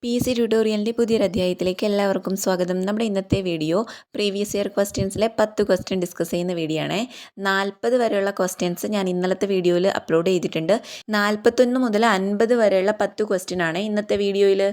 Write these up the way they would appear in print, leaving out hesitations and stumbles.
PC ട്യൂട്ടോറിയലിൻ്റെ പുതിയൊരു അധ്യായത്തിലേക്ക് എല്ലാവർക്കും സ്വാഗതം. നമ്മുടെ ഇന്നത്തെ വീഡിയോ പ്രീവിയസ് ഇയർ ക്വസ്റ്റ്യൻസിലെ 10 ക്വസ്റ്റ്യൻ ഡിസ്കസ് ചെയ്യുന്ന വീഡിയോ ആണ്. 40 വരെയുള്ള ക്വസ്റ്റ്യൻസ് ഞാൻ ഇന്നലത്തെ വീഡിയോയിൽ അപ്ലോഡ് ചെയ്തിട്ടുണ്ട്. 41 മുതൽ 50 വരെയുള്ള 10 ക്വസ്റ്റ്യൻ ആണ് ഇന്നത്തെ വീഡിയോയിൽ.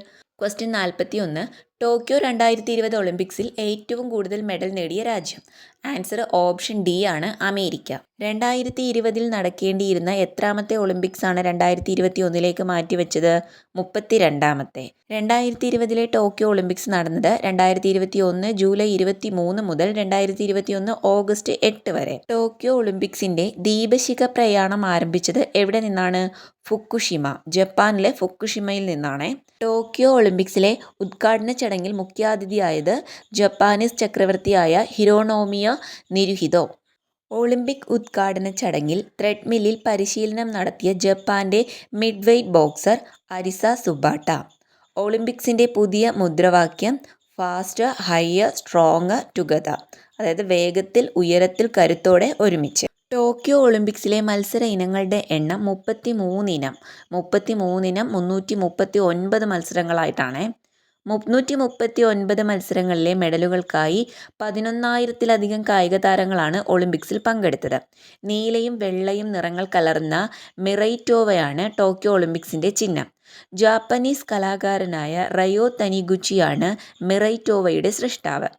ക്വസ്റ്റ്യൻ 41. ടോക്കിയോ 2020 ഒളിമ്പിക്സിൽ ഏറ്റവും കൂടുതൽ മെഡൽ നേടിയ രാജ്യം. ആൻസർ ഓപ്ഷൻ ഡി ആണ്, അമേരിക്ക. 2020 നടക്കേണ്ടിയിരുന്ന എത്രാമത്തെ ഒളിമ്പിക്സ് ആണ് 2021 മാറ്റിവെച്ചത്? 32ാമത്തെ. 2020 ടോക്കിയോ ഒളിമ്പിക്സ് നടന്നത് 2021 ജൂലൈ 23 മുതൽ 2021 ഓഗസ്റ്റ് 8 വരെ. ടോക്കിയോ ഒളിമ്പിക്സിന്റെ ദീപശിഖ പ്രയാണം ആരംഭിച്ചത് എവിടെ നിന്നാണ്? ഫുക്കുഷിമ, ജപ്പാനിലെ ഫുക്കുഷിമയിൽ നിന്നാണ്. ടോക്കിയോ ഒളിമ്പിക്സിലെ ഉദ്ഘാടന ചടങ്ങിൽ മുഖ്യാതിഥിയായത് ജപ്പാനീസ് ചക്രവർത്തിയായ ഹിരോനോമിയ നിരുഹിതോ. ഒളിമ്പിക് ഉദ്ഘാടന ചടങ്ങിൽ ത്രെഡ്മില്ലിൽ പരിശീലനം നടത്തിയ ജപ്പാന്റെ മിഡ് വെയ്റ്റ് ബോക്സർ അരിസ സുബാട്ട. ഒളിമ്പിക്സിന്റെ പുതിയ മുദ്രാവാക്യം ഫാസ്റ്റർ, ഹയർ, സ്ട്രോങ്ങർ, ടുഗദർ. അതായത് വേഗത്തിൽ, ഉയരത്തിൽ, കരുത്തോടെ, ഒരുമിച്ച്. ടോക്കിയോ ഒളിമ്പിക്സിലെ മത്സര ഇനങ്ങളുടെ എണ്ണം 33 ഇനം. 339 മത്സരങ്ങളായിട്ടാണ്. 339 മത്സരങ്ങളിലെ മെഡലുകൾക്കായി 11,000-ലധികം കായിക താരങ്ങളാണ് ഒളിമ്പിക്സിൽ പങ്കെടുത്തത്. നീലയും വെള്ളയും നിറങ്ങൾ കലർന്ന മിറൈറ്റോവയാണ് ടോക്കിയോ ഒളിമ്പിക്സിന്റെ ചിഹ്നം. ജാപ്പനീസ് കലാകാരനായ റയോ തനിഗുച്ചിയാണ് മിറൈറ്റോവയുടെ സൃഷ്ടാവ്.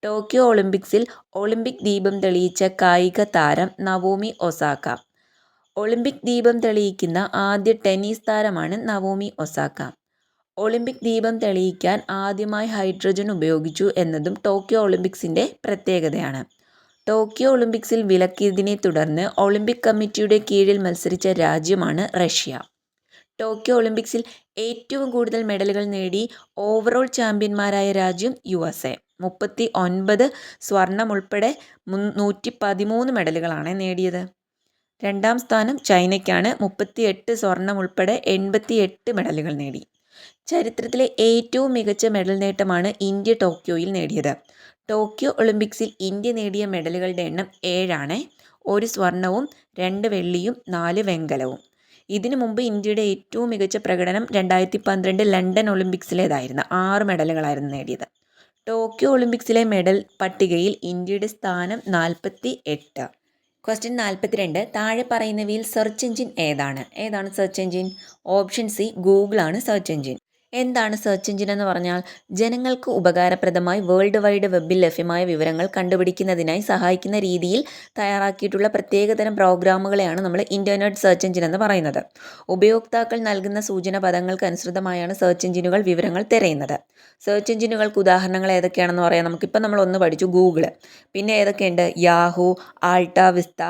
ടോക്കിയോ ഒളിമ്പിക്സിൽ ഒളിമ്പിക് ദീപം തെളിയിച്ച കായിക താരം നവോമി ഒസാക്ക. ഒളിമ്പിക് ദീപം തെളിയിക്കുന്ന ആദ്യ ടെന്നീസ് താരമാണ് നവോമി ഒസാക്ക. ഒളിമ്പിക് ദീപം തെളിയിക്കാൻ ആദ്യമായി ഹൈഡ്രജൻ ഉപയോഗിച്ചു എന്നതും ടോക്കിയോ ഒളിമ്പിക്സിന്റെ പ്രത്യേകതയാണ്. ടോക്കിയോ ഒളിമ്പിക്സിൽ വിലക്കിയതിനെ തുടർന്ന് ഒളിമ്പിക് കമ്മിറ്റിയുടെ കീഴിൽ മത്സരിച്ച രാജ്യമാണ് റഷ്യ. ടോക്കിയോ ഒളിമ്പിക്സിൽ ഏറ്റവും കൂടുതൽ മെഡലുകൾ നേടി ഓവറോൾ ചാമ്പ്യന്മാരായ രാജ്യം USA. 39 സ്വർണം ഉൾപ്പെടെ 113 മെഡലുകളാണ് നേടിയത്. രണ്ടാം സ്ഥാനം ചൈനയ്ക്കാണ്. 38 സ്വർണം ഉൾപ്പെടെ 88 മെഡലുകൾ നേടി. ചരിത്രത്തിലെ ഏറ്റവും മികച്ച മെഡൽ നേട്ടമാണ് ഇന്ത്യ ടോക്കിയോയിൽ നേടിയത്. ടോക്കിയോ ഒളിമ്പിക്സിൽ ഇന്ത്യ നേടിയ മെഡലുകളുടെ എണ്ണം 7 ആണ്. 1 സ്വർണവും 2 വെള്ളിയും 4 വെങ്കലവും. ഇതിനു മുമ്പ് ഇന്ത്യയുടെ ഏറ്റവും മികച്ച പ്രകടനം 2012 ലണ്ടൻ ഒളിമ്പിക്സിലേതായിരുന്നു. 6 മെഡലുകളായിരുന്നു നേടിയത്. ടോക്കിയോ ഒളിമ്പിക്സിലെ മെഡൽ പട്ടികയിൽ ഇന്ത്യയുടെ സ്ഥാനം 48. ക്വസ്റ്റ്യൻ 42. താഴെ പറയുന്നവയിൽ സെർച്ച് എഞ്ചിൻ ഏതാണ്? Search engine? Option C Google ആണ് സെർച്ച് എഞ്ചിൻ. എന്താണ് സെർച്ച് എഞ്ചിൻ എന്ന് പറഞ്ഞാൽ? ജനങ്ങൾക്ക് ഉപകാരപ്രദമായി വേൾഡ് വൈഡ് വെബിൽ ലഭ്യമായ വിവരങ്ങൾ കണ്ടുപിടിക്കുന്നതിനായി സഹായിക്കുന്ന രീതിയിൽ തയ്യാറാക്കിയിട്ടുള്ള പ്രത്യേകതരം പ്രോഗ്രാമുകളെയാണ് നമ്മൾ ഇൻ്റർനെറ്റ് സെർച്ച് എഞ്ചിൻ എന്ന് പറയുന്നത്. ഉപയോക്താക്കൾ നൽകുന്ന സൂചന പദങ്ങൾക്ക് അനുസൃതമായാണ് സെർച്ച് എഞ്ചിനുകൾ വിവരങ്ങൾ തിരയുന്നത്. സെർച്ച് എഞ്ചിനുകൾക്ക് ഉദാഹരണങ്ങൾ ഏതൊക്കെയാണെന്ന് പറയാം. നമുക്കിപ്പോൾ നമ്മൾ ഒന്ന് പഠിച്ചു, ഗൂഗിള്. പിന്നെ ഏതൊക്കെയുണ്ട്? Yahoo, AltaVista,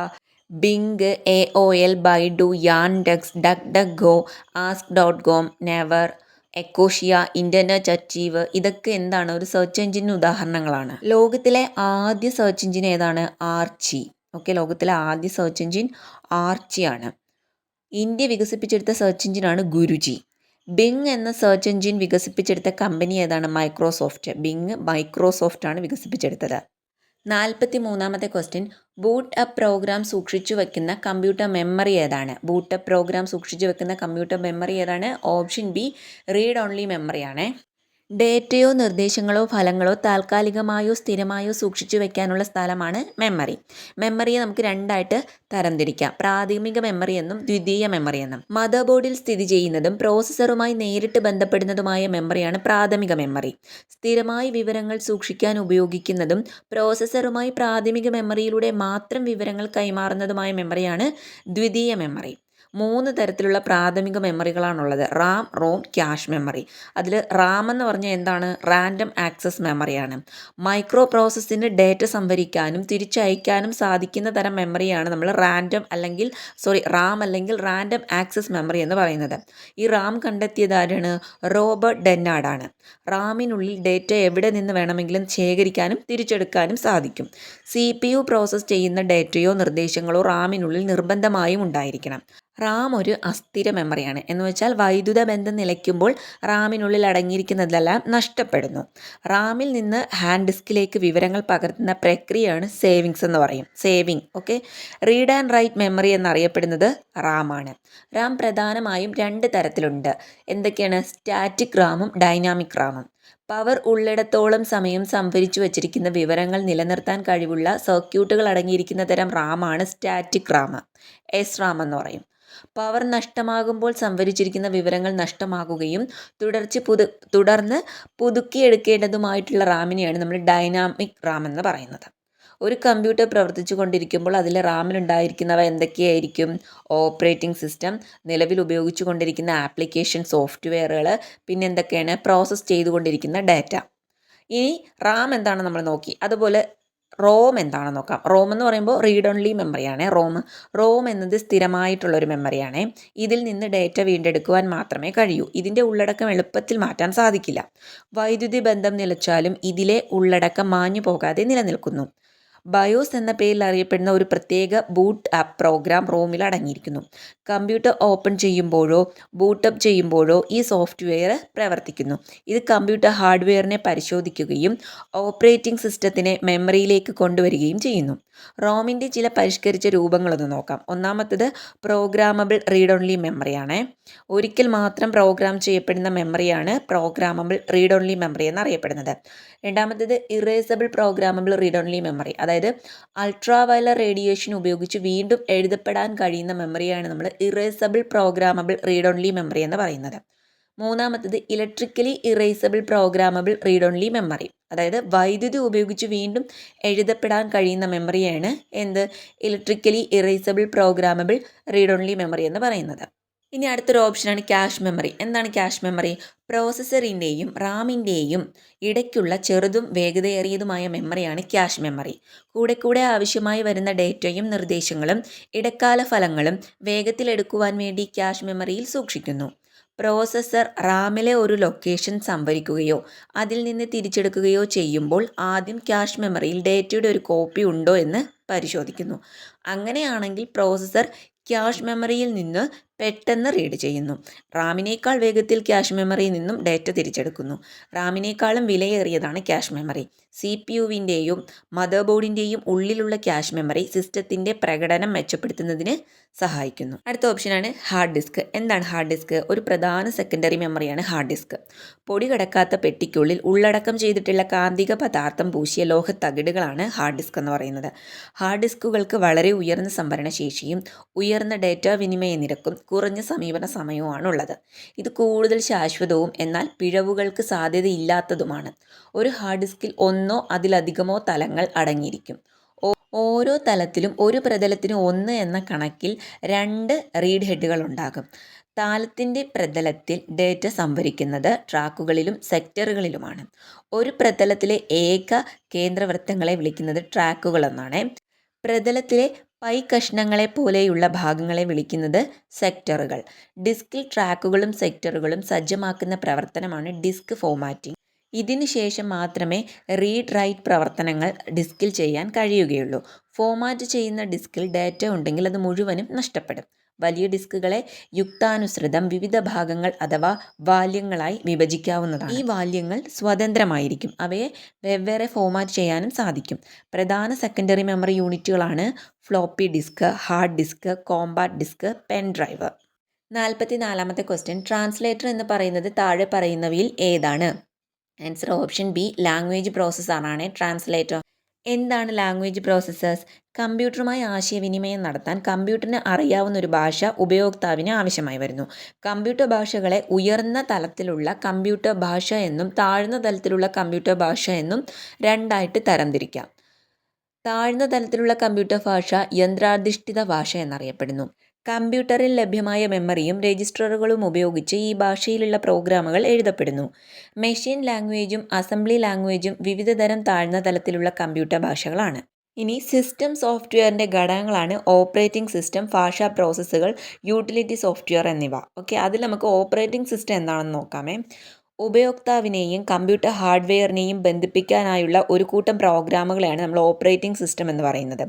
Bing, AOL, Baidu, Yandex, Duck, ask.com, Naver, Ecosia, Internet Archive. ഇതൊക്കെ എന്താണ്? ഒരു സെർച്ച് എഞ്ചിന് ഉദാഹരണങ്ങളാണ്. ലോകത്തിലെ ആദ്യ സെർച്ച് എഞ്ചിൻ ഏതാണ്? ആർച്ചി. ലോകത്തിലെ ആദ്യ സെർച്ച് എഞ്ചിൻ ആർച്ചിയാണ്. ഇന്ത്യ വികസിപ്പിച്ചെടുത്ത സെർച്ച് എഞ്ചിനാണ് ഗുരുജി. ബിങ് എന്ന സെർച്ച് എഞ്ചിൻ വികസിപ്പിച്ചെടുത്ത കമ്പനി ഏതാണ്? മൈക്രോസോഫ്റ്റ്. ബിങ് മൈക്രോസോഫ്റ്റ് ആണ് വികസിപ്പിച്ചെടുത്തത്. 43ാമത്തെ ക്വസ്റ്റ്യൻ. ബൂട്ട് അപ്പ് പ്രോഗ്രാം സൂക്ഷിച്ചു വെക്കുന്ന കമ്പ്യൂട്ടർ മെമ്മറി ഏതാണ്? ബൂട്ട് അപ്പ് പ്രോഗ്രാം സൂക്ഷിച്ചു വെക്കുന്ന കമ്പ്യൂട്ടർ മെമ്മറി ഏതാണ്? ഓപ്ഷൻ ബി റീഡ് ഓൺലി മെമ്മറിയാണ്. ഡേറ്റയോ നിർദ്ദേശങ്ങളോ ഫലങ്ങളോ താൽക്കാലികമായോ സ്ഥിരമായോ സൂക്ഷിച്ചു വെക്കാനുള്ള സ്ഥലമാണ് മെമ്മറി. മെമ്മറിയെ നമുക്ക് രണ്ടായിട്ട് തരംതിരിക്കാം. പ്രാഥമിക മെമ്മറി എന്നും ദ്വിതീയ മെമ്മറി എന്നും. മദർ ബോർഡിൽ സ്ഥിതി ചെയ്യുന്നതും പ്രോസസ്സറുമായി നേരിട്ട് ബന്ധപ്പെടുന്നതുമായ മെമ്മറിയാണ് പ്രാഥമിക മെമ്മറി. സ്ഥിരമായി വിവരങ്ങൾ സൂക്ഷിക്കാൻ ഉപയോഗിക്കുന്നതും പ്രോസസ്സറുമായി പ്രാഥമിക മെമ്മറിയിലൂടെ മാത്രം വിവരങ്ങൾ കൈമാറുന്നതുമായ മെമ്മറിയാണ് ദ്വിതീയ മെമ്മറി. 3 തരത്തിലുള്ള പ്രാഥമിക മെമ്മറികളാണുള്ളത്. RAM, ROM, cache memory. അതിൽ റാം എന്ന് പറഞ്ഞാൽ എന്താണ്? റാൻഡം ആക്സസ് മെമ്മറിയാണ്. മൈക്രോ പ്രോസസ്സിന് ഡേറ്റ സംഭരിക്കാനും തിരിച്ചയക്കാനും സാധിക്കുന്ന തരം മെമ്മറിയാണ് നമ്മൾ റാം അല്ലെങ്കിൽ റാൻഡം ആക്സസ് മെമ്മറി എന്ന് പറയുന്നത്. ഈ റാം കണ്ടെത്തിയത് ആരാണ്? റോബർട്ട് ഡെന്നാർഡാണ്. റാമിനുള്ളിൽ ഡേറ്റ എവിടെ നിന്ന് വേണമെങ്കിലും ശേഖരിക്കാനും തിരിച്ചെടുക്കാനും സാധിക്കും. CPU പ്രോസസ്സ് ചെയ്യുന്ന ഡേറ്റയോ നിർദ്ദേശങ്ങളോ റാമിനുള്ളിൽ നിർബന്ധമായും ഉണ്ടായിരിക്കണം. റാം ഒരു അസ്ഥിര മെമ്മറിയാണ്. എന്ന് വെച്ചാൽ വൈദ്യുത ബന്ധം നിലയ്ക്കുമ്പോൾ റാമിനുള്ളിൽ അടങ്ങിയിരിക്കുന്നതെല്ലാം നഷ്ടപ്പെടുന്നു. റാമിൽ നിന്ന് ഹാൻഡ് ഡിസ്കിലേക്ക് വിവരങ്ങൾ പകർത്തുന്ന പ്രക്രിയയാണ് സേവിങ്സ് എന്ന് പറയും. Saving okay. Read and write memory എന്നറിയപ്പെടുന്നത് റാമാണ്. റാം പ്രധാനമായും 2 തരത്തിലുണ്ട്. എന്തൊക്കെയാണ്? സ്റ്റാറ്റിക് റാമും ഡൈനാമിക് റാമും. പവർ ഉള്ളിടത്തോളം സമയം സംഭരിച്ചു വച്ചിരിക്കുന്ന വിവരങ്ങൾ നിലനിർത്താൻ കഴിവുള്ള സർക്യൂട്ടുകൾ അടങ്ങിയിരിക്കുന്ന തരം റാമാണ് സ്റ്റാറ്റിക് റാം. എസ് റാം എന്ന് പറയും. പവർ നഷ്ടമാകുമ്പോൾ സംഭരിച്ചിരിക്കുന്ന വിവരങ്ങൾ നഷ്ടമാകുകയും തുടർന്ന് പുതുക്കിയെടുക്കേണ്ടതുമായിട്ടുള്ള റാമിനെയാണ് നമ്മൾ ഡൈനാമിക് റാം എന്ന് പറയുന്നത്. ഒരു കമ്പ്യൂട്ടർ പ്രവർത്തിച്ചു കൊണ്ടിരിക്കുമ്പോൾ അതിലെ റാമിലുണ്ടായിരിക്കുന്നവ എന്തൊക്കെയായിരിക്കും? ഓപ്പറേറ്റിംഗ് സിസ്റ്റം, നിലവിൽ ഉപയോഗിച്ചു കൊണ്ടിരിക്കുന്ന ആപ്ലിക്കേഷൻ സോഫ്റ്റ്വെയറുകൾ, പിന്നെ എന്തൊക്കെയാണ്? പ്രോസസ്സ് ചെയ്തുകൊണ്ടിരിക്കുന്ന ഡാറ്റ. ഇനി റാം എന്താണെന്ന് നമ്മൾ നോക്കി. അതുപോലെ റോം എന്താണെന്ന് നോക്കാം. റോം എന്ന് പറയുമ്പോൾ റീഡ് ഓൺലി മെമ്മറിയാണ്. റോം എന്നത് സ്ഥിരമായിട്ടുള്ളൊരു മെമ്മറിയാണ്. ഇതിൽ നിന്ന് ഡാറ്റ വീണ്ടെടുക്കുവാൻ മാത്രമേ കഴിയൂ. ഇതിൻ്റെ ഉള്ളടക്കം എളുപ്പത്തിൽ മാറ്റാൻ സാധിക്കില്ല. വൈദ്യുതി ബന്ധം നിലച്ചാലും ഇതിലെ ഉള്ളടക്കം മാഞ്ഞു പോകാതെ നിലനിൽക്കുന്നു. ബയോസ് എന്ന പേരിൽ അറിയപ്പെടുന്ന ഒരു പ്രത്യേക ബൂട്ട് ആപ്പ് പ്രോഗ്രാം റോമിൽ അടങ്ങിയിരിക്കുന്നു. കമ്പ്യൂട്ടർ ഓപ്പൺ ചെയ്യുമ്പോഴോ ബൂട്ടപ്പ് ചെയ്യുമ്പോഴോ ഈ സോഫ്റ്റ്വെയർ പ്രവർത്തിക്കുന്നു. ഇത് കമ്പ്യൂട്ടർ ഹാർഡ്വെയറിനെ പരിശോധിക്കുകയും ഓപ്പറേറ്റിംഗ് സിസ്റ്റത്തിനെ മെമ്മറിയിലേക്ക് കൊണ്ടുവരികയും ചെയ്യുന്നു. റോമിൻ്റെ ചില പരിഷ്കരിച്ച രൂപങ്ങളൊന്ന് നോക്കാം. ഒന്നാമത്തേത് പ്രോഗ്രാമബിൾ റീഡ് ഓൺലി മെമ്മറിയാണ്. ഒരിക്കൽ മാത്രം പ്രോഗ്രാം ചെയ്യപ്പെടുന്ന മെമ്മറിയാണ് പ്രോഗ്രാമബിൾ റീഡ് ഓൺലി മെമ്മറി എന്നറിയപ്പെടുന്നത്. രണ്ടാമത്തേത് erasable programmable read only memory. അതായത് അൾട്രാ വയലറ്റ് റേഡിയേഷൻ ഉപയോഗിച്ച് വീണ്ടും എഴുതപ്പെടാൻ കഴിയുന്ന മെമ്മറിയാണ് നമ്മൾ erasable programmable read only memory എന്ന് പറയുന്നത്. മൂന്നാമത്തേത് electrically erasable programmable read only memory. അതായത് വൈദ്യുതി ഉപയോഗിച്ച് വീണ്ടും എഴുതപ്പെടാൻ കഴിയുന്ന മെമ്മറിയാണ് electrically erasable programmable read only memory എന്ന് പറയുന്നത്. ഇനി അടുത്തൊരു ഓപ്ഷനാണ് ക്യാഷ് മെമ്മറി. എന്താണ് ക്യാഷ് മെമ്മറി? പ്രോസസ്സറിൻ്റെയും റാമിൻ്റെയും ഇടയ്ക്കുള്ള ചെറുതും വേഗതയേറിയതുമായ മെമ്മറിയാണ് ക്യാഷ് മെമ്മറി. കൂടെ ആവശ്യമായി വരുന്ന ഡേറ്റയും നിർദ്ദേശങ്ങളും ഇടക്കാല ഫലങ്ങളും വേഗത്തിലെടുക്കുവാൻ വേണ്ടി ക്യാഷ് മെമ്മറിയിൽ സൂക്ഷിക്കുന്നു. പ്രോസസ്സർ റാമിലെ ഒരു ലൊക്കേഷൻ സംഭരിക്കുകയോ അതിൽ നിന്ന് തിരിച്ചെടുക്കുകയോ ചെയ്യുമ്പോൾ ആദ്യം ക്യാഷ് മെമ്മറിയിൽ ഡേറ്റയുടെ ഒരു കോപ്പി ഉണ്ടോ എന്ന് പരിശോധിക്കുന്നു. അങ്ങനെയാണെങ്കിൽ പ്രോസസ്സർ ക്യാഷ് മെമ്മറിയിൽ നിന്ന് പെട്ടെന്ന് റീഡ് ചെയ്യുന്നു. റാമിനേക്കാൾ വേഗത്തിൽ ക്യാഷ് മെമ്മറിയിൽ നിന്നും ഡേറ്റ തിരിച്ചെടുക്കുന്നു. റാമിനേക്കാളും വിലയേറിയതാണ് ക്യാഷ് മെമ്മറി. CPU-വിൻ്റെയും മദർ ബോർഡിൻ്റെയും ഉള്ളിലുള്ള ക്യാഷ് മെമ്മറി സിസ്റ്റത്തിൻ്റെ പ്രകടനം മെച്ചപ്പെടുത്തുന്നതിന് സഹായിക്കുന്നു. അടുത്ത ഓപ്ഷനാണ് ഹാർഡ് ഡിസ്ക്. എന്താണ് ഹാർഡ് ഡിസ്ക്? ഒരു പ്രധാന സെക്കൻഡറി മെമ്മറിയാണ് ഹാർഡ് ഡിസ്ക്. പൊടി കടക്കാത്ത പെട്ടിക്കുള്ളിൽ ഉള്ളടക്കം ചെയ്തിട്ടുള്ള കാന്തിക പദാർത്ഥം പൂശിയ ലോഹത്തകിടുകളാണ് ഹാർഡ് ഡിസ്ക് എന്ന് പറയുന്നത്. ഹാർഡ് ഡിസ്കുകൾക്ക് വളരെ ഉയർന്ന സംഭരണ ശേഷിയും ഉയർന്ന ഡേറ്റാ വിനിമയ നിരക്കും കുറഞ്ഞ സമീപന സമയവുമാണുള്ളത്. ഇത് കൂടുതൽ ശാശ്വതവും എന്നാൽ പിഴവുകൾക്ക് സാധ്യതയില്ലാത്തതുമാണ്. ഒരു ഹാർഡ് ഡിസ്കിൽ ഒന്നോ അതിലധികമോ തലങ്ങൾ അടങ്ങിയിരിക്കും. ഓരോ തലത്തിലും ഒരു പ്രതലത്തിന് 1 എന്ന കണക്കിൽ 2 റീഡ് ഹെഡുകൾ ഉണ്ടാകും. താലത്തിൻ്റെ പ്രതലത്തിൽ ഡേറ്റ സംഭരിക്കുന്നത് ട്രാക്കുകളിലും സെക്ടറുകളിലുമാണ്. ഒരു പ്രതലത്തിലെ ഏക കേന്ദ്രവൃത്തങ്ങളെ വിളിക്കുന്നത് ട്രാക്കുകൾ എന്നാണ്. പ്രതലത്തിലെ പൈ കഷ്ണങ്ങളെ പോലെയുള്ള ഭാഗങ്ങളെ വിളിക്കുന്നത് സെക്ടറുകൾ. ഡിസ്കിൽ ട്രാക്കുകളും സെക്ടറുകളും സജ്ജമാക്കുന്ന പ്രവർത്തനമാണ് ഡിസ്ക് ഫോമാറ്റിംഗ്. ഇതിനു ശേഷം മാത്രമേ റീഡ് റൈറ്റ് പ്രവർത്തനങ്ങൾ ഡിസ്കിൽ ചെയ്യാൻ കഴിയുകയുള്ളൂ. ഫോമാറ്റ് ചെയ്യുന്ന ഡിസ്കിൽ ഡാറ്റ ഉണ്ടെങ്കിൽ അത് മുഴുവനും നഷ്ടപ്പെടും. വലിയ ഡിസ്കുകളെ യുക്താനുസൃതം വിവിധ ഭാഗങ്ങൾ അഥവാ വാല്യങ്ങളായി വിഭജിക്കാവുന്നതാണ്. ഈ വാല്യങ്ങൾ സ്വതന്ത്രമായിരിക്കും. അവയെ വെവ്വേറെ ഫോമാറ്റ് ചെയ്യാനും സാധിക്കും. പ്രധാന സെക്കൻഡറി മെമ്മറി യൂണിറ്റുകളാണ് floppy disk, hard disk, compact disk, pen drive. 44ാമത്തെ ക്വസ്റ്റ്യൻ, ട്രാൻസ്ലേറ്റർ എന്ന് പറയുന്നത് താഴെ പറയുന്നവയിൽ ഏതാണ്? ആൻസർ ഓപ്ഷൻ ബി, ലാംഗ്വേജ് പ്രോസസ്സറാണ് ട്രാൻസ്ലേറ്റർ. എന്താണ് ലാംഗ്വേജ് പ്രോസസ്സേഴ്സ്? കമ്പ്യൂട്ടറുമായി ആശയവിനിമയം നടത്താൻ കമ്പ്യൂട്ടറിന് അറിയാവുന്ന ഒരു ഭാഷ ഉപയോക്താവിന് ആവശ്യമായി വരുന്നു. കമ്പ്യൂട്ടർ ഭാഷകളെ ഉയർന്ന തലത്തിലുള്ള കമ്പ്യൂട്ടർ ഭാഷ എന്നും താഴ്ന്ന തലത്തിലുള്ള കമ്പ്യൂട്ടർ ഭാഷ എന്നും രണ്ടായിട്ട് തരംതിരിക്കാം. താഴ്ന്ന തലത്തിലുള്ള കമ്പ്യൂട്ടർ ഭാഷ യന്ത്രാധിഷ്ഠിത ഭാഷ എന്നറിയപ്പെടുന്നു. കമ്പ്യൂട്ടറിൽ ലഭ്യമായ മെമ്മറിയും രജിസ്റ്ററുകളും ഉപയോഗിച്ച് ഈ ഭാഷയിലുള്ള പ്രോഗ്രാമുകൾ എഴുതപ്പെടുന്നു. മെഷീൻ ലാംഗ്വേജും അസംബ്ലി ലാംഗ്വേജും വിവിധതരം താഴ്ന്ന തലത്തിലുള്ള കമ്പ്യൂട്ടർ ഭാഷകളാണ്. ഇനി സിസ്റ്റം സോഫ്റ്റ്വെയറിൻ്റെ ഘടകങ്ങളാണ് ഓപ്പറേറ്റിംഗ് സിസ്റ്റം, ഭാഷാ പ്രോസസ്സുകൾ, യൂട്ടിലിറ്റി സോഫ്റ്റ്വെയർ എന്നിവ. ഓക്കെ, അതിൽ നമുക്ക് ഓപ്പറേറ്റിംഗ് സിസ്റ്റം എന്താണെന്ന് നോക്കാമേ. ഉപയോക്താവിനെയും കമ്പ്യൂട്ടർ ഹാർഡ്വെയറിനെയും ബന്ധിപ്പിക്കാനായുള്ള ഒരു കൂട്ടം പ്രോഗ്രാമുകളെയാണ് നമ്മൾ ഓപ്പറേറ്റിംഗ് സിസ്റ്റം എന്ന് പറയുന്നത്.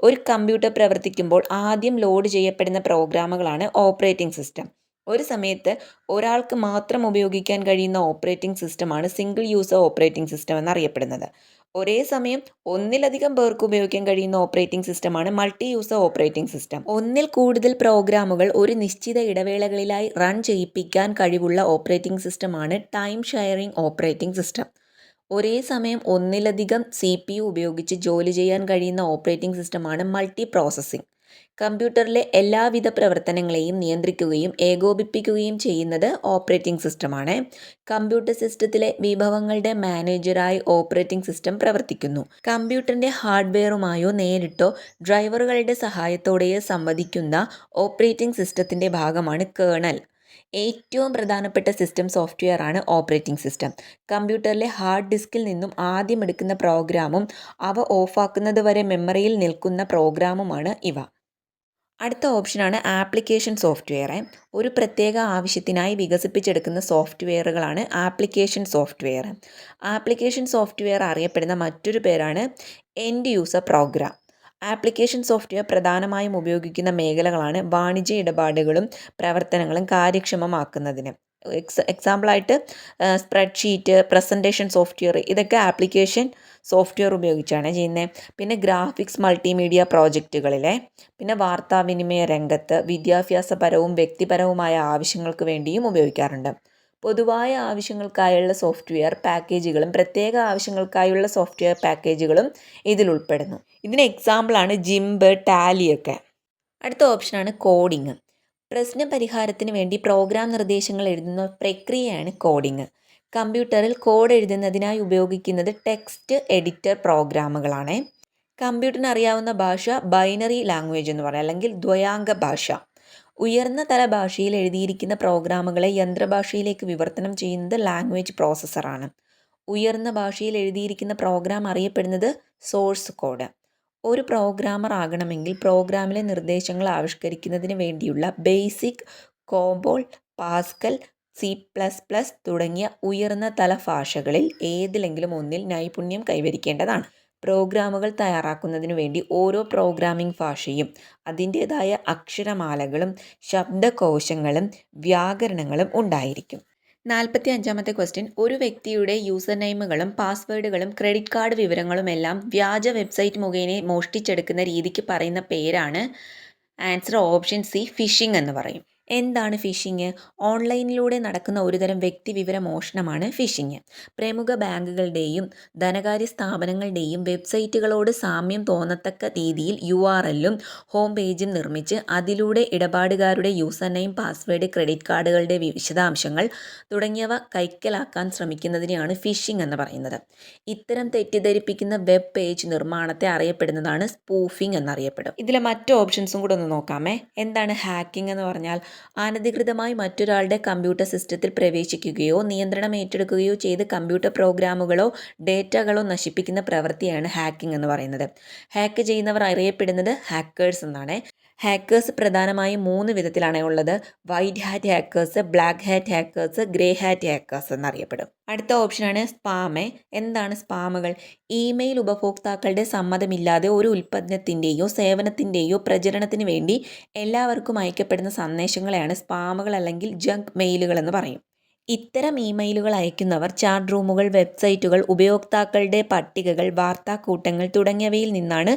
ഒരു കമ്പ്യൂട്ടർ പ്രവർത്തിക്കുമ്പോൾ ആദ്യം ലോഡ് ചെയ്യപ്പെടുന്ന പ്രോഗ്രാമുകളാണ് ഓപ്പറേറ്റിംഗ് സിസ്റ്റം. ഒരു സമയത്ത് ഒരാൾക്ക് മാത്രം ഉപയോഗിക്കാൻ കഴിയുന്ന ഓപ്പറേറ്റിംഗ് സിസ്റ്റമാണ് സിംഗിൾ യൂസർ ഓപ്പറേറ്റിംഗ് സിസ്റ്റം എന്നറിയപ്പെടുന്നത്. ഒരേ സമയം ഒന്നിലധികം പേർക്ക് ഉപയോഗിക്കാൻ കഴിയുന്ന ഓപ്പറേറ്റിംഗ് സിസ്റ്റമാണ് മൾട്ടി യൂസർ ഓപ്പറേറ്റിംഗ് സിസ്റ്റം. ഒന്നിൽ കൂടുതൽ പ്രോഗ്രാമുകൾ ഒരു നിശ്ചിത ഇടവേളകളിലായി റൺ ചെയ്യിപ്പിക്കാൻ കഴിവുള്ള ഓപ്പറേറ്റിംഗ് സിസ്റ്റമാണ് ടൈം ഷെയറിംഗ് ഓപ്പറേറ്റിംഗ് സിസ്റ്റം. ഒരേ സമയം ഒന്നിലധികം CPU ഉപയോഗിച്ച് ജോലി ചെയ്യാൻ കഴിയുന്ന ഓപ്പറേറ്റിംഗ് സിസ്റ്റമാണ് മൾട്ടി പ്രോസസ്സിംഗ്. കമ്പ്യൂട്ടറിലെ എല്ലാവിധ പ്രവർത്തനങ്ങളെയും നിയന്ത്രിക്കുകയും ഏകോപിപ്പിക്കുകയും ചെയ്യുന്നത് ഓപ്പറേറ്റിംഗ് സിസ്റ്റമാണ്. കമ്പ്യൂട്ടർ സിസ്റ്റത്തിലെ വിഭവങ്ങളുടെ മാനേജറായി ഓപ്പറേറ്റിംഗ് സിസ്റ്റം പ്രവർത്തിക്കുന്നു. കമ്പ്യൂട്ടറിൻ്റെ ഹാർഡ്വെയറുമായോ നേരിട്ടോ ഡ്രൈവറുകളുടെ സഹായത്തോടെയോ സംവദിക്കുന്ന ഓപ്പറേറ്റിംഗ് സിസ്റ്റത്തിൻ്റെ ഭാഗമാണ് കേർണൽ. ഏറ്റവും പ്രധാനപ്പെട്ട സിസ്റ്റം സോഫ്റ്റ്വെയർ ആണ് ഓപ്പറേറ്റിംഗ് സിസ്റ്റം. കമ്പ്യൂട്ടറിലെ ഹാർഡ് ഡിസ്കിൽ നിന്നും ആദ്യം എടുക്കുന്ന പ്രോഗ്രാമും അവ ഓഫാക്കുന്നത് വരെ മെമ്മറിയിൽ നിൽക്കുന്ന പ്രോഗ്രാമുമാണ് ഇവ. അടുത്ത ഓപ്ഷനാണ് ആപ്ലിക്കേഷൻ സോഫ്റ്റ്വെയർ. ഒരു പ്രത്യേക ആവശ്യത്തിനായി വികസിപ്പിച്ചെടുക്കുന്ന സോഫ്റ്റ്വെയറുകളാണ് ആപ്ലിക്കേഷൻ സോഫ്റ്റ്വെയർ. ആപ്ലിക്കേഷൻ സോഫ്റ്റ്വെയർ അറിയപ്പെടുന്ന മറ്റൊരു പേരാണ് end user programme. Application software പ്രധാനമായും ഉപയോഗിക്കുന്ന മേഖലകളാണ് വാണിജ്യ ഇടപാടുകളും പ്രവർത്തനങ്ങളും കാര്യക്ഷമമാക്കുന്നതിന്. എക്സാമ്പിളായിട്ട് സ്പ്രെഡ്ഷീറ്റ്, പ്രസൻറ്റേഷൻ സോഫ്റ്റ്വെയർ, ഇതൊക്കെ ആപ്ലിക്കേഷൻ സോഫ്റ്റ്വെയർ ഉപയോഗിച്ചാണ് ചെയ്യുന്നത്. പിന്നെ ഗ്രാഫിക്സ് മൾട്ടിമീഡിയ പ്രോജക്റ്റുകളിലെ, പിന്നെ വാർത്താവിനിമയ രംഗത്ത്, വിദ്യാഭ്യാസപരവും വ്യക്തിപരവുമായ ആവശ്യങ്ങൾക്ക് വേണ്ടിയും ഉപയോഗിക്കാറുണ്ട്. പൊതുവായ ആവശ്യങ്ങൾക്കായുള്ള സോഫ്റ്റ്വെയർ പാക്കേജുകളും പ്രത്യേക ആവശ്യങ്ങൾക്കായുള്ള സോഫ്റ്റ്വെയർ പാക്കേജുകളും ഇതിൽ ഉൾപ്പെടുന്നു. ഇതിന് എക്സാമ്പിളാണ് ജിംബ്, ടാലിയൊക്കെ. അടുത്ത ഓപ്ഷനാണ് കോഡിങ്. പ്രശ്ന പരിഹാരത്തിന് വേണ്ടി പ്രോഗ്രാം നിർദ്ദേശങ്ങൾ എഴുതുന്ന പ്രക്രിയയാണ് കോഡിങ്. കമ്പ്യൂട്ടറിൽ കോഡ് എഴുതുന്നതിനായി ഉപയോഗിക്കുന്നത് ടെക്സ്റ്റ് എഡിറ്റർ പ്രോഗ്രാമുകളാണ്. കമ്പ്യൂട്ടറിന് അറിയാവുന്ന ഭാഷ ബൈനറി ലാംഗ്വേജ് എന്ന് പറയും, അല്ലെങ്കിൽ ദ്വയാംഗ ഭാഷ. ഉയർന്ന തല ഭാഷയിൽ എഴുതിയിരിക്കുന്ന പ്രോഗ്രാമുകളെ യന്ത്രഭാഷയിലേക്ക് വിവർത്തനം ചെയ്യുന്നത് ലാംഗ്വേജ് പ്രോസസ്സറാണ്. ഉയർന്ന ഭാഷയിൽ എഴുതിയിരിക്കുന്ന പ്രോഗ്രാം അറിയപ്പെടുന്നത് സോഴ്സ് കോഡ്. ഒരു പ്രോഗ്രാമർ ആകണമെങ്കിൽ പ്രോഗ്രാമിലെ നിർദ്ദേശങ്ങൾ ആവിഷ്കരിക്കുന്നതിന് വേണ്ടിയുള്ള ബേസിക്, കോബോൾ, പാസ്കൽ, C++ തുടങ്ങിയ ഉയർന്ന തല ഭാഷകളിൽ ഏതിലെങ്കിലും ഒന്നിൽ നൈപുണ്യം കൈവരിക്കേണ്ടതാണ്. പ്രോഗ്രാമുകൾ തയ്യാറാക്കുന്നതിനു വേണ്ടി ഓരോ പ്രോഗ്രാമിംഗ് ഭാഷയും അതിൻ്റേതായ അക്ഷരമാലകളും ശബ്ദകോശങ്ങളും വ്യാകരണങ്ങളും ഉണ്ടായിരിക്കും. 45ാമത്തെ ക്വസ്റ്റ്യൻ. ഒരു വ്യക്തിയുടെ യൂസർ നെയിമുകളും പാസ്വേഡുകളും ക്രെഡിറ്റ് കാർഡ് വിവരങ്ങളുമെല്ലാം വ്യാജ വെബ്സൈറ്റ് മുഖേന മോഷ്ടിച്ചെടുക്കുന്ന രീതിക്ക് പറയുന്ന പേരാണ് ആൻസർ ഓപ്ഷൻ സി, ഫിഷിംഗ് എന്ന് പറയും. എന്താണ് ഫിഷിംഗ്? ഓൺലൈനിലൂടെ നടക്കുന്ന ഒരുതരം വ്യക്തിവിവര മോഷണമാണ് ഫിഷിംഗ്. പ്രമുഖ ബാങ്കുകളുടെയും ധനകാര്യ സ്ഥാപനങ്ങളുടെയും വെബ്സൈറ്റുകളോട് സാമ്യം തോന്നത്തക്ക രീതിയിൽ URLഉം ഹോം പേജും നിർമ്മിച്ച് അതിലൂടെ ഇടപാടുകാരുടെ യൂസർ നെയിം, പാസ്വേഡ്, ക്രെഡിറ്റ് കാർഡുകളുടെ വിശദാംശങ്ങൾ തുടങ്ങിയവ കൈക്കലാക്കാൻ ശ്രമിക്കുന്നതിനെയാണ് ഫിഷിംഗ് എന്ന് പറയുന്നത്. ഇത്തരം തെറ്റിദ്ധരിപ്പിക്കുന്ന വെബ് പേജ് നിർമ്മാണത്തെ അറിയപ്പെടുന്നതാണ് സ്പൂഫിംഗ് എന്നറിയപ്പെടും. ഇതിലെ മറ്റ് ഓപ്ഷൻസും കൂടെ ഒന്ന് നോക്കാമേ. എന്താണ് ഹാക്കിംഗ് എന്ന് പറഞ്ഞാൽ? അനധികൃതമായി മറ്റൊരാളുടെ കമ്പ്യൂട്ടർ സിസ്റ്റത്തിൽ പ്രവേശിക്കുകയോ നിയന്ത്രണം ഏറ്റെടുക്കുകയോ ചെയ്ത് കമ്പ്യൂട്ടർ പ്രോഗ്രാമുകളോ ഡേറ്റകളോ നശിപ്പിക്കുന്ന പ്രവൃത്തിയാണ് ഹാക്കിംഗ് എന്ന് പറയുന്നത്. ഹാക്ക് ചെയ്യുന്നവർ അറിയപ്പെടുന്നത് ഹാക്കേഴ്സ് എന്നാണ്. ഹാക്കേഴ്സ് പ്രധാനമായും 3 വിധത്തിലാണ് ഉള്ളത്. White hat hackers, black hat hackers, grey hat hackers എന്നറിയപ്പെടും. അടുത്ത ഓപ്ഷനാണ് സ്പാം. എന്താണ് സ്പാമുകൾ? ഇമെയിൽ ഉപഭോക്താക്കളുടെ സമ്മതമില്ലാതെ ഒരു ഉൽപ്പന്നത്തിൻ്റെയോ സേവനത്തിൻ്റെയോ പ്രചരണത്തിന് വേണ്ടി എല്ലാവർക്കും അയക്കപ്പെടുന്ന സന്ദേശങ്ങളെയാണ് സ്പാമുകൾ അല്ലെങ്കിൽ ജങ്ക് മെയിലുകൾ എന്ന് പറയും. ഇത്തരം ഇമെയിലുകൾ അയക്കുന്നവർ ചാറ്റ് റൂമുകൾ, വെബ്സൈറ്റുകൾ, ഉപയോക്താക്കളുടെ പട്ടികകൾ, വാർത്താക്കൂട്ടങ്ങൾ തുടങ്ങിയവയിൽ നിന്നാണ്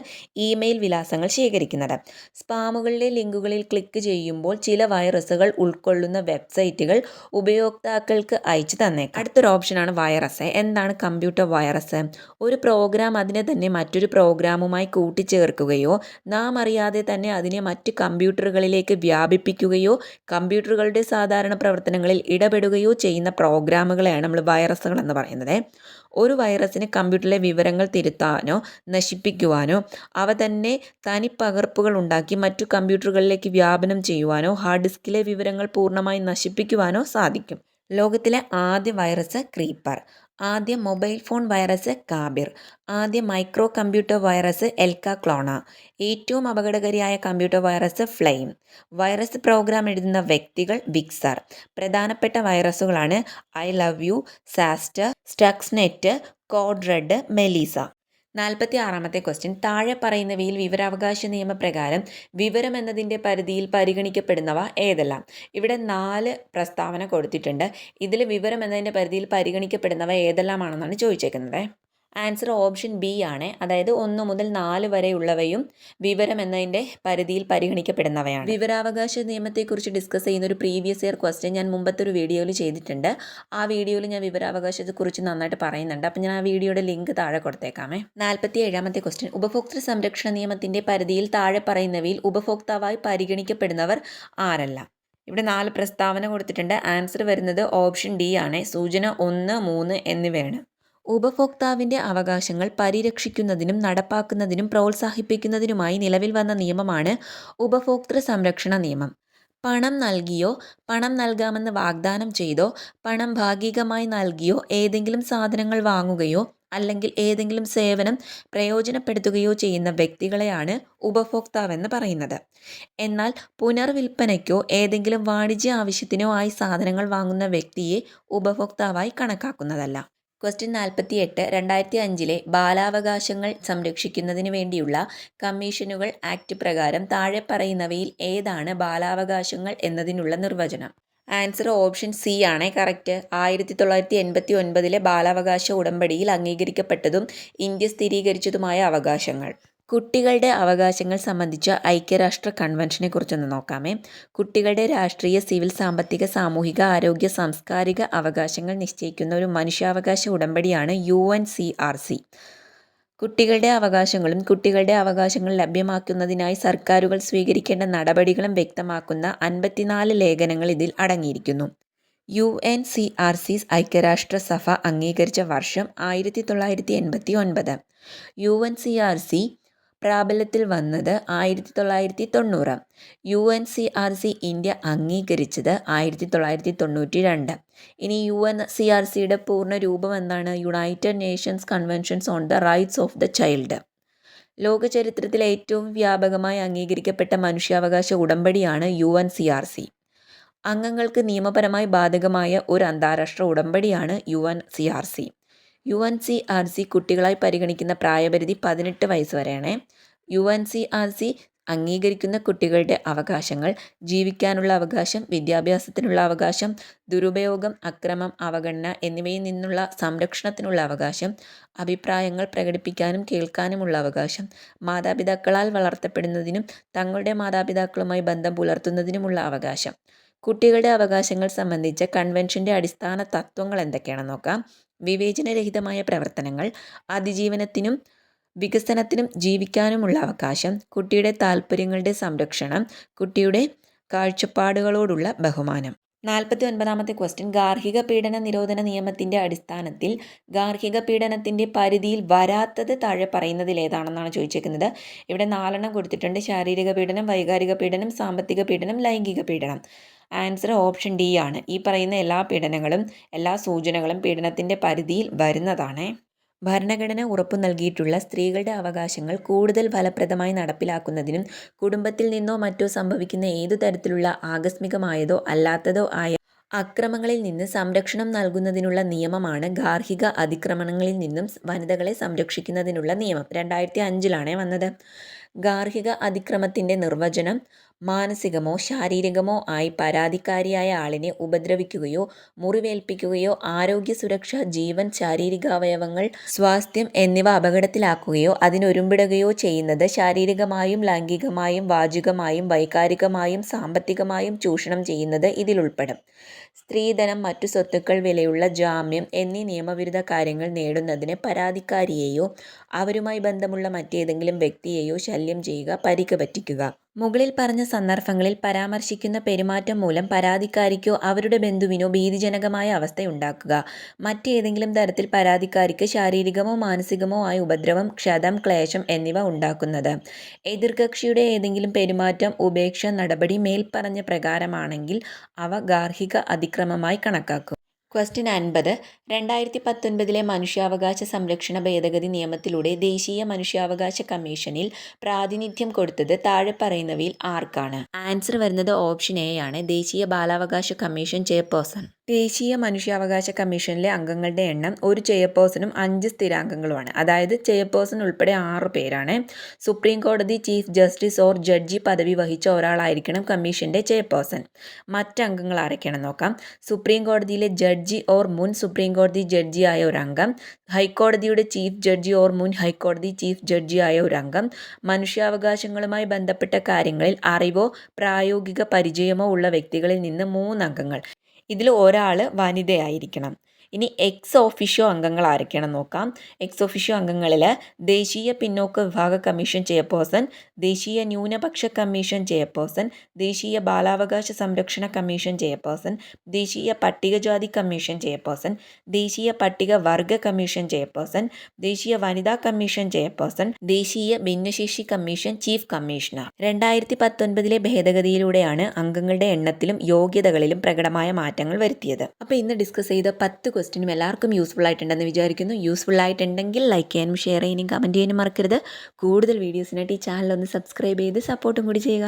ഇമെയിൽ വിലാസങ്ങൾ ശേഖരിക്കുന്നത്. സ്പാമുകളിലെ ലിങ്കുകളിൽ ക്ലിക്ക് ചെയ്യുമ്പോൾ ചില വൈറസുകൾ ഉൾക്കൊള്ളുന്ന വെബ്സൈറ്റുകൾ ഉപയോക്താക്കൾക്ക് അയച്ചു തന്നേക്കാം. അടുത്തൊരു ഓപ്ഷനാണ് വൈറസ്. എന്താണ് കമ്പ്യൂട്ടർ വൈറസ്? ഒരു പ്രോഗ്രാം അതിനെ തന്നെ മറ്റൊരു പ്രോഗ്രാമുമായി കൂട്ടിച്ചേർക്കുകയോ നാം അറിയാതെ തന്നെ അതിനെ മറ്റ് കമ്പ്യൂട്ടറുകളിലേക്ക് വ്യാപിപ്പിക്കുകയോ കമ്പ്യൂട്ടറുകളുടെ സാധാരണ പ്രവർത്തനങ്ങളിൽ ഇടപെടുകയോ ചെയ്യുന്ന പ്രോഗ്രാമുകളെയാണ് നമ്മൾ വൈറസുകൾ എന്ന് പറയുന്നത്. ഒരു വൈറസിന് കമ്പ്യൂട്ടറിലെ വിവരങ്ങൾ തിരുത്താനോ നശിപ്പിക്കുവാനോ അവ തന്നെ തനിപ്പകർപ്പുകൾ ഉണ്ടാക്കി മറ്റു കമ്പ്യൂട്ടറുകളിലേക്ക് വ്യാപനം ചെയ്യുവാനോ ഹാർഡ് ഡിസ്കിലെ വിവരങ്ങൾ പൂർണ്ണമായി നശിപ്പിക്കുവാനോ സാധിക്കും. ലോകത്തിലെ ആദ്യ വൈറസ് ക്രീപ്പർ ആദ്യ മൊബൈൽ ഫോൺ വൈറസ് കാബിർ. ആദ്യ മൈക്രോ കമ്പ്യൂട്ടർ വൈറസ് എൽക്ക-ക്ലോണ. ഏറ്റവും അപകടകാരിയായ computer virus Flame. Virus program എഴുതുന്ന വ്യക്തികൾ വിക്സർ. പ്രധാനപ്പെട്ട വൈറസുകളാണ് I love you, Sasser, Stuxnet, Code Red, Melissa. 46-ാമത്തെ ക്വസ്റ്റ്യൻ. താഴെ പറയുന്നവയിൽ വിവരാവകാശ നിയമപ്രകാരം വിവരം എന്നതിൻ്റെ പരിധിയിൽ പരിഗണിക്കപ്പെടുന്നവ ഏതെല്ലാം? ഇവിടെ 4 പ്രസ്താവന കൊടുത്തിട്ടുണ്ട്. ഇതിൽ വിവരം എന്നതിൻ്റെ പരിധിയിൽ പരിഗണിക്കപ്പെടുന്നവ ഏതെല്ലാമാണെന്നാണ് ചോദിച്ചേക്കുന്നത്. ആൻസർ ഓപ്ഷൻ ബി ആണ്. അതായത് 1 മുതൽ 4 വരെയുള്ളവയും വിവരം എന്നതിൻ്റെ പരിധിയിൽ പരിഗണിക്കപ്പെടുന്നവയാണ്. വിവരാവകാശ നിയമത്തെക്കുറിച്ച് ഡിസ്കസ് ചെയ്യുന്ന ഒരു പ്രീവിയസ് ഇയർ ക്വസ്റ്റ്യൻ ഞാൻ മുമ്പത്തെ ഒരു വീഡിയോയിൽ ചെയ്തിട്ടുണ്ട്. ആ വീഡിയോയിൽ ഞാൻ വിവരാവകാശത്തെക്കുറിച്ച് നന്നായിട്ട് പറയുന്നുണ്ട്. അപ്പം ഞാൻ ആ വീഡിയോയുടെ ലിങ്ക് താഴെ കൊടുത്തേക്കാമേ. 47-ാമത്തെ ക്വസ്റ്റ്യൻ. ഉപഭോക്തൃ സംരക്ഷണ നിയമത്തിൻ്റെ പരിധിയിൽ താഴെ പറയുന്നവയിൽ ഉപഭോക്താവായി പരിഗണിക്കപ്പെടുന്നവർ ആരല്ല? ഇവിടെ 4 പ്രസ്താവന കൊടുത്തിട്ടുണ്ട്. ആൻസർ വരുന്നത് ഓപ്ഷൻ ഡി ആണ്. സൂചന 1, 3 എന്നിവയാണ്. ഉപഭോക്താവിൻ്റെ അവകാശങ്ങൾ പരിരക്ഷിക്കുന്നതിനും നടപ്പാക്കുന്നതിനും പ്രോത്സാഹിപ്പിക്കുന്നതിനുമായി നിലവിൽ വന്ന നിയമമാണ് ഉപഭോക്തൃ സംരക്ഷണ നിയമം. പണം നൽകിയോ പണം നൽകാമെന്ന് വാഗ്ദാനം ചെയ്തോ പണം ഭാഗികമായി നൽകിയോ ഏതെങ്കിലും സാധനങ്ങൾ വാങ്ങുകയോ അല്ലെങ്കിൽ ഏതെങ്കിലും സേവനം പ്രയോജനപ്പെടുത്തുകയോ ചെയ്യുന്ന വ്യക്തികളെയാണ് ഉപഭോക്താവെന്ന് പറയുന്നത്. എന്നാൽ പുനർവിൽപ്പനയ്ക്കോ ഏതെങ്കിലും വാണിജ്യ ആവശ്യത്തിനോ ആയി സാധനങ്ങൾ വാങ്ങുന്ന വ്യക്തിയെ ഉപഭോക്താവായി കണക്കാക്കുന്നതല്ല. ക്വസ്റ്റ്യൻ 48. 2005-ലെ ബാലാവകാശങ്ങൾ സംരക്ഷിക്കുന്നതിന് വേണ്ടിയുള്ള കമ്മീഷനുകൾ ആക്ട് പ്രകാരം താഴെ പറയുന്നവയിൽ ഏതാണ് ബാലാവകാശങ്ങൾ എന്നതിനുള്ള നിർവചനം? ആൻസർ ഓപ്ഷൻ സി ആണ് കറക്റ്റ്. 1989-ലെ ബാലാവകാശ ഉടമ്പടിയിൽ അംഗീകരിക്കപ്പെട്ടതും ഇന്ത്യ സ്ഥിരീകരിച്ചതുമായ അവകാശങ്ങൾ. കുട്ടികളുടെ അവകാശങ്ങൾ സംബന്ധിച്ച ഐക്യരാഷ്ട്ര കൺവെൻഷനെ കുറിച്ചൊന്ന് നോക്കാമേ. കുട്ടികളുടെ രാഷ്ട്രീയ, സിവിൽ, സാമ്പത്തിക, സാമൂഹിക, ആരോഗ്യ, സാംസ്കാരിക അവകാശങ്ങൾ നിശ്ചയിക്കുന്ന ഒരു മനുഷ്യാവകാശ ഉടമ്പടിയാണ് UNCRC. കുട്ടികളുടെ അവകാശങ്ങളും കുട്ടികളുടെ അവകാശങ്ങൾ ലഭ്യമാക്കുന്നതിനായി സർക്കാരുകൾ സ്വീകരിക്കേണ്ട നടപടികളും വ്യക്തമാക്കുന്ന 54 ലേഖനങ്ങൾ ഇതിൽ അടങ്ങിയിരിക്കുന്നു. UNCRC ഐക്യരാഷ്ട്ര സഭ അംഗീകരിച്ച വർഷം 1989. UNCRC പ്രാബല്യത്തിൽ വന്നത് 1990. UNCRC ഇന്ത്യ അംഗീകരിച്ചത് 1992. ഇനി UNCRCയുടെ പൂർണ്ണ രൂപം എന്താണ്? United Nations conventions on the rights of the child. ലോക ചരിത്രത്തിലെ ഏറ്റവും വ്യാപകമായി അംഗീകരിക്കപ്പെട്ട മനുഷ്യാവകാശ ഉടമ്പടിയാണ് UNCRC. അംഗങ്ങൾക്ക് നിയമപരമായി ബാധകമായ ഒരു അന്താരാഷ്ട്ര ഉടമ്പടിയാണ് UNCRC. UNCRC കുട്ടികളായി പരിഗണിക്കുന്ന പ്രായപരിധി 18 വയസ്സ് വരെയാണ്. UNCRC അംഗീകരിക്കുന്ന കുട്ടികളുടെ അവകാശങ്ങൾ: ജീവിക്കാനുള്ള അവകാശം, വിദ്യാഭ്യാസത്തിനുള്ള അവകാശം, ദുരുപയോഗം, അക്രമം, അവഗണന എന്നിവയിൽ നിന്നുള്ള സംരക്ഷണത്തിനുള്ള അവകാശം, അഭിപ്രായങ്ങൾ പ്രകടിപ്പിക്കാനും കേൾക്കാനുമുള്ള അവകാശം, മാതാപിതാക്കളാൽ വളർത്തപ്പെടുന്നതിനും തങ്ങളുടെ മാതാപിതാക്കളുമായി ബന്ധം പുലർത്തുന്നതിനുമുള്ള അവകാശം. കുട്ടികളുടെ അവകാശങ്ങൾ സംബന്ധിച്ച കൺവെൻഷൻ്റെ അടിസ്ഥാന തത്വങ്ങൾ എന്തൊക്കെയാണെന്ന് നോക്കാം. വിവേചനരഹിതമായ പ്രവർത്തനങ്ങൾ, അതിജീവനത്തിനും വികസനത്തിനും ജീവിക്കാനുമുള്ള അവകാശം, കുട്ടിയുടെ താൽപ്പര്യങ്ങളുടെ സംരക്ഷണം, കുട്ടിയുടെ കാഴ്ചപ്പാടുകളോടുള്ള ബഹുമാനം. 49-ാമത്തെ ക്വസ്റ്റ്യൻ. ഗാർഹിക പീഡന നിരോധന നിയമത്തിൻ്റെ അടിസ്ഥാനത്തിൽ ഗാർഹിക പീഡനത്തിൻ്റെ പരിധിയിൽ വരാത്തത് താഴെ പറയുന്നതിൽ ഏതാണെന്നാണ് ചോദിച്ചേക്കുന്നത്. ഇവിടെ 4 കൊടുത്തിട്ടുണ്ട്. ശാരീരിക പീഡനം, വൈകാരിക പീഡനം, സാമ്പത്തിക പീഡനം, ലൈംഗിക പീഡനം. ആൻസർ ഓപ്ഷൻ ഡി ആണ്. ഈ പറയുന്ന എല്ലാ പീഡനങ്ങളും എല്ലാ സൂചനകളും പീഡനത്തിൻ്റെ പരിധിയിൽ വരുന്നതാണ്. ഭരണഘടന ഉറപ്പു നൽകിയിട്ടുള്ള സ്ത്രീകളുടെ അവകാശങ്ങൾ കൂടുതൽ ഫലപ്രദമായി നടപ്പിലാക്കുന്നതിനും കുടുംബത്തിൽ നിന്നോ മറ്റോ സംഭവിക്കുന്ന ഏതു തരത്തിലുള്ള ആകസ്മികമായതോ അല്ലാത്തതോ ആയ അക്രമങ്ങളിൽ നിന്ന് സംരക്ഷണം നൽകുന്നതിനുള്ള നിയമമാണ് ഗാർഹിക അതിക്രമണങ്ങളിൽ നിന്നും വനിതകളെ സംരക്ഷിക്കുന്നതിനുള്ള നിയമം. 2005-ലാണ് വന്നത്. ഗാർഹിക അതിക്രമത്തിൻ്റെ നിർവചനം: മാനസികമോ ശാരീരികമോ ആയി പരാതിക്കാരിയായ ആളിനെ ഉപദ്രവിക്കുകയോ മുറിവേൽപ്പിക്കുകയോ ആരോഗ്യ, സുരക്ഷ, ജീവൻ, ശാരീരികാവയവങ്ങൾ, സ്വാസ്ഥ്യം എന്നിവ അപകടത്തിലാക്കുകയോ അതിനൊരുമ്പിടുകയോ ചെയ്യുന്നത്, ശാരീരികമായും ലൈംഗികമായും വാചികമായും വൈകാരികമായും സാമ്പത്തികമായും ചൂഷണം ചെയ്യുന്നത് ഇതിലുൾപ്പെടും. സ്ത്രീധനം, മറ്റു സ്വത്തുക്കൾ, വിലയുള്ള ജാമ്യം എന്നീ നിയമവിരുദ്ധ കാര്യങ്ങൾ നേടുന്നതിന് പരാതിക്കാരിയെയോ അവരുമായി ബന്ധമുള്ള മറ്റേതെങ്കിലും വ്യക്തിയെയോ ശല്യം ചെയ്യുക, പരിക്ക് പറ്റിക്കുക. മുകളിൽ പറഞ്ഞ സന്ദർഭങ്ങളിൽ പരാമർശിക്കുന്ന പെരുമാറ്റം മൂലം പരാതിക്കാരിക്കോ അവരുടെ ബന്ധുവിനോ ഭീതിജനകമായ അവസ്ഥയുണ്ടാക്കുക. മറ്റേതെങ്കിലും തരത്തിൽ പരാതിക്കാരിക്ക് ശാരീരികമോ മാനസികമോ ആയ ഉപദ്രവം, ക്ഷതം, ക്ലേശം എന്നിവ ഉണ്ടാക്കുന്നത്. എതിർകക്ഷിയുടെ ഏതെങ്കിലും പെരുമാറ്റം, ഉപേക്ഷ നടപടി മേൽപ്പറഞ്ഞ പ്രകാരമാണെങ്കിൽ അവ ഗാർഹിക അതിക്രമമായി കണക്കാക്കും. ക്വസ്റ്റ്യൻ 50. 2019 മനുഷ്യാവകാശ സംരക്ഷണ ഭേദഗതി നിയമത്തിലൂടെ ദേശീയ മനുഷ്യാവകാശ കമ്മീഷനിൽ പ്രാതിനിധ്യം കൊടുത്തത് താഴെ പറയുന്നവയിൽ ആർക്കാണ്? ആൻസർ വരുന്നത് ഓപ്ഷൻ എ ആണ്. ദേശീയ ബാലാവകാശ കമ്മീഷൻ ചെയർപേഴ്സൺ. ദേശീയ മനുഷ്യാവകാശ കമ്മീഷനിലെ അംഗങ്ങളുടെ എണ്ണം ഒരു ചെയർപേഴ്സണും 5 സ്ഥിരാംഗങ്ങളുമാണ്. അതായത് ചെയർപേഴ്സൺ ഉൾപ്പെടെ 6 പേരാണ്. സുപ്രീം കോടതി ചീഫ് ജസ്റ്റിസ് ഓർ ജഡ്ജി പദവി വഹിച്ച ഒരാളായിരിക്കണം കമ്മീഷന്റെ ചെയർപേഴ്സൺ. മറ്റംഗങ്ങൾ ആരൊക്കെയാണെന്ന് നോക്കാം. സുപ്രീം കോടതിയിലെ ജഡ്ജി ഓർ മുൻ സുപ്രീം കോടതി ജഡ്ജിയായ ഒരംഗം, ഹൈക്കോടതിയുടെ ചീഫ് ജഡ്ജി ഓർ മുൻ ഹൈക്കോടതി ചീഫ് ജഡ്ജിയായ ഒരംഗം, മനുഷ്യാവകാശങ്ങളുമായി ബന്ധപ്പെട്ട കാര്യങ്ങളിൽ അറിവോ പ്രായോഗിക പരിചയമോ ഉള്ള വ്യക്തികളിൽ നിന്ന് 3 അംഗങ്ങൾ. ഇതിൽ ഒരാൾ വനിതയായിരിക്കണം. ഇനി എക്സ് ഓഫീഷ്യോ അംഗങ്ങൾ ആരൊക്കെയാണെന്ന് നോക്കാം. എക്സ് ഓഫീഷ്യോ അംഗങ്ങളിൽ ദേശീയ പിന്നോക്ക വിഭാഗ കമ്മീഷൻ ചെയർപേഴ്സൺ, ദേശീയ ന്യൂനപക്ഷ കമ്മീഷൻ ചെയർപേഴ്സൺ, ദേശീയ ബാലാവകാശ സംരക്ഷണ കമ്മീഷൻ ചെയർപേഴ്സൺ, ദേശീയ പട്ടികജാതി കമ്മീഷൻ ചെയർപേഴ്സൺ, ദേശീയ പട്ടികവർഗ കമ്മീഷൻ ചെയർപേഴ്സൺ, ദേശീയ വനിതാ കമ്മീഷൻ ചെയർപേഴ്സൺ, ദേശീയ ഭിന്നശേഷി കമ്മീഷൻ ചീഫ് കമ്മീഷണർ. 2019 ഭേദഗതിയിലൂടെയാണ് അംഗങ്ങളുടെ എണ്ണത്തിലും യോഗ്യതകളിലും പ്രകടമായ മാറ്റങ്ങൾ വരുത്തിയത്. അപ്പോൾ ഇന്ന് ഡിസ്കസ് ചെയ്ത 10 ക്വസ്റ്റ്യനും എല്ലാവർക്കും യൂസ്ഫുൾ ആയിട്ടുണ്ടെന്ന് വിചാരിക്കുന്നു. യൂസ്ഫുൾ ആയിട്ടുണ്ടെങ്കിൽ ലൈക്ക് ചെയ്യാനും ഷെയർ ചെയ്യാനും കമൻറ്റ് ചെയ്യാനും മറക്കരുത്. കൂടുതൽ വീഡിയോസിനായിട്ട് ഈ ചാനൽ ഒന്ന് സബ്സ്ക്രൈബ് ചെയ്ത് സപ്പോർട്ടും കൂടി ചെയ്യുക.